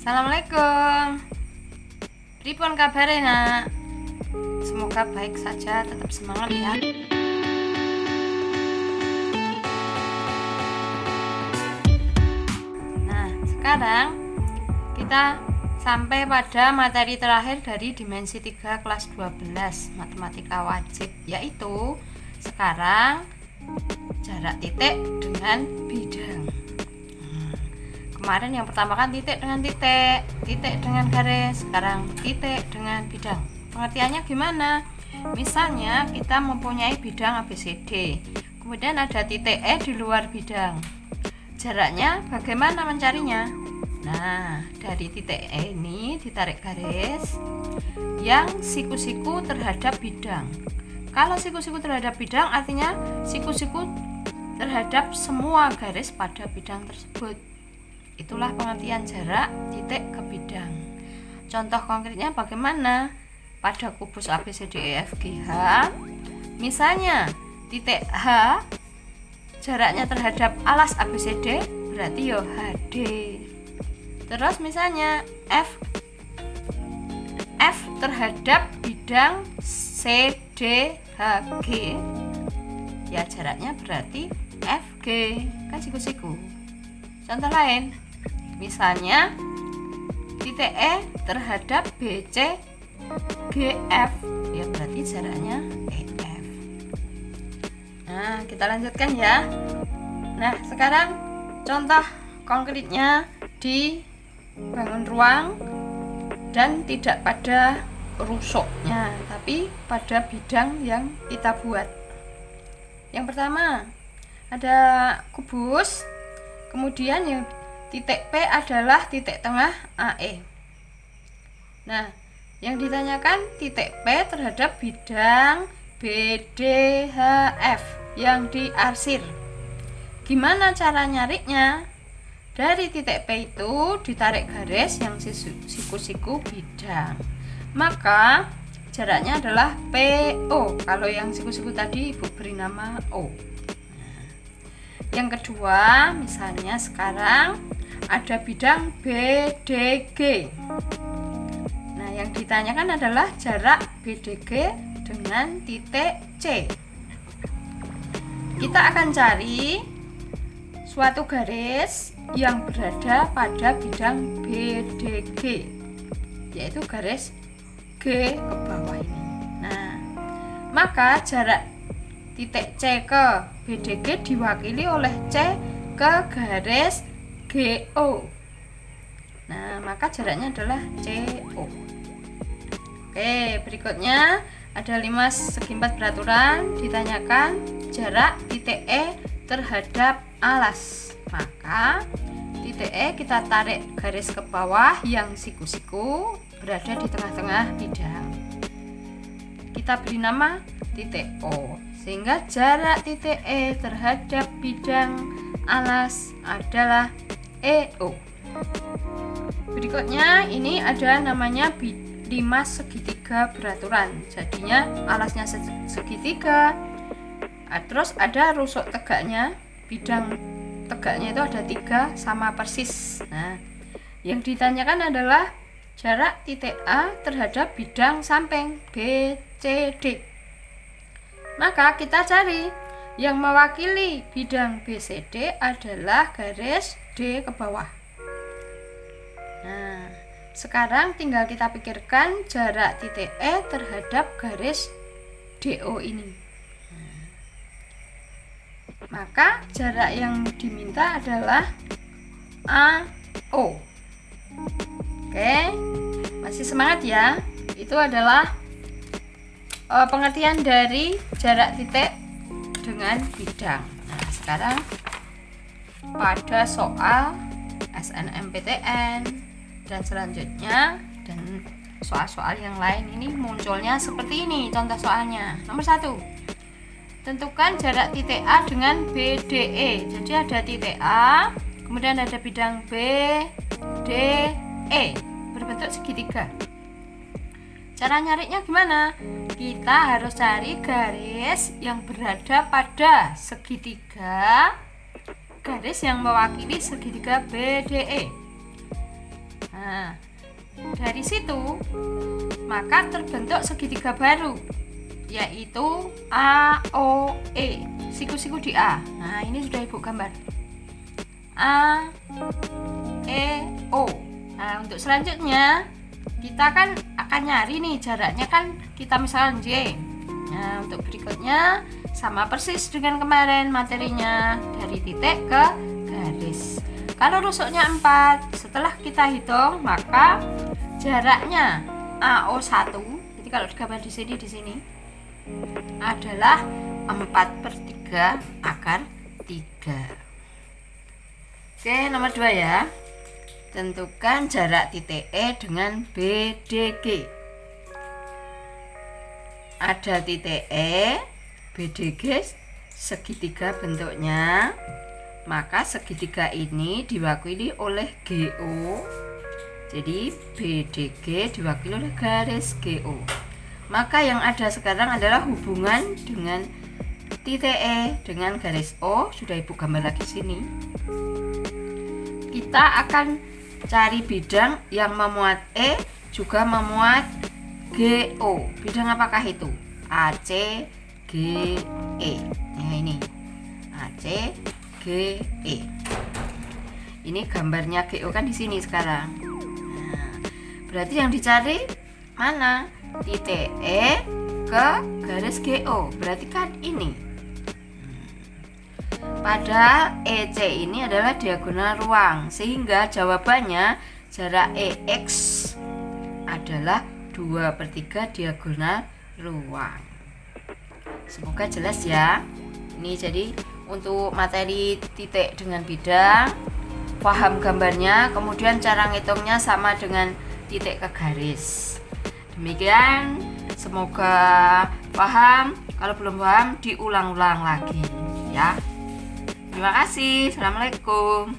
Assalamualaikum. Pripun kabarnya nak? Semoga baik saja, tetap semangat ya. Nah, sekarang kita sampai pada materi terakhir dari dimensi 3 kelas 12 matematika wajib, yaitu sekarang jarak titik dengan bidang. Kemarin yang pertama kan titik dengan titik, titik dengan garis, sekarang titik dengan bidang. Pengertiannya gimana? Misalnya kita mempunyai bidang ABCD, kemudian ada titik E di luar bidang. Jaraknya bagaimana mencarinya? Nah, dari titik E ini ditarik garis yang siku-siku terhadap bidang. Kalau siku-siku terhadap bidang artinya siku-siku terhadap semua garis pada bidang tersebut. Itulah pengertian jarak titik ke bidang. Contoh konkretnya bagaimana? Pada kubus ABCDEFGH, misalnya titik H jaraknya terhadap alas ABCD berarti yo HD. Terus misalnya F terhadap bidang CDHG, ya jaraknya berarti FG, kan siku-siku. Contoh lain, misalnya titik E terhadap BC GF, ya berarti jaraknya EF. Nah, kita lanjutkan ya. Nah, sekarang contoh konkretnya di bangun ruang dan tidak pada rusuknya, tapi pada bidang yang kita buat. Yang pertama, ada kubus, kemudian yang titik P adalah titik tengah AE. Nah, yang ditanyakan titik P terhadap bidang BDHF yang diarsir. Gimana cara nyariknya? Dari titik P itu ditarik garis yang siku-siku bidang. Maka jaraknya adalah PO. Kalau yang siku-siku tadi Ibu beri nama O. Yang kedua, misalnya sekarang ada bidang BDG. Nah, yang ditanyakan adalah jarak BDG dengan titik C. Kita akan cari suatu garis yang berada pada bidang BDG, yaitu garis G ke bawah ini. Nah, maka jarak titik C ke BDG diwakili oleh C ke garis GO. Nah, maka jaraknya adalah CO. Oke, berikutnya ada 5 segi 4 beraturan. Ditanyakan jarak titik E terhadap alas. Maka titik E kita tarik garis ke bawah yang siku-siku berada di tengah-tengah bidang. Kita beri nama titik O, sehingga jarak titik E terhadap bidang alas adalah EO. Berikutnya ini ada namanya 5 segitiga beraturan. Jadinya alasnya segitiga, terus ada rusuk tegaknya, bidang tegaknya itu ada 3 sama persis. Nah, yang ditanyakan adalah jarak titik A terhadap bidang samping BCD. Maka kita cari yang mewakili bidang BCD adalah garis D ke bawah. Nah, sekarang tinggal kita pikirkan jarak titik E terhadap garis DO ini. Maka jarak yang diminta adalah AO. Oke, masih semangat ya? Itu adalah pengertian dari jarak titik dengan bidang. Nah, sekarang pada soal SNMPTN dan selanjutnya dan soal-soal yang lain ini munculnya seperti ini. Contoh soalnya nomor 1, tentukan jarak titik A dengan BDE. Jadi ada titik A, kemudian ada bidang B, D, E berbentuk segitiga. Cara nyariknya gimana? Kita harus cari garis yang berada pada segitiga, garis yang mewakili segitiga BDE. Nah, dari situ maka terbentuk segitiga baru, yaitu AOE. Siku-siku di A. Nah, ini sudah Ibu gambar. A, E, O. Nah, untuk selanjutnya kita kan akan nyari nih jaraknya, kan kita misalkan J. Nah, untuk berikutnya sama persis dengan kemarin materinya, dari titik ke garis. Kalau rusuknya 4, setelah kita hitung maka jaraknya AO1, jadi kalau digambar di sini adalah 4/3 akar 3. Oke, nomor 2 ya. Tentukan jarak titik E dengan BDG. Ada titik E, BDG segitiga bentuknya, maka segitiga ini diwakili oleh GO. Jadi BDG diwakili oleh garis GO. Maka yang ada sekarang adalah hubungan dengan titik E dengan garis O. Sudah Ibu gambar lagi sini. Kita akan cari bidang yang memuat E juga memuat GO. Bidang apakah itu? AC, GE. Nah, ini AC, GE. Ini gambarnya GO kan di sini sekarang. Nah, berarti yang dicari mana? Titik E ke garis GO. Berarti kan ini. Padahal EC ini adalah diagonal ruang, sehingga jawabannya jarak EX adalah 2/3 diagonal ruang. Semoga jelas ya. Ini jadi untuk materi titik dengan bidang, paham gambarnya, kemudian cara ngitungnya sama dengan titik ke garis. Demikian, semoga paham. Kalau belum paham diulang-ulang lagi ya. Terima kasih. Assalamualaikum.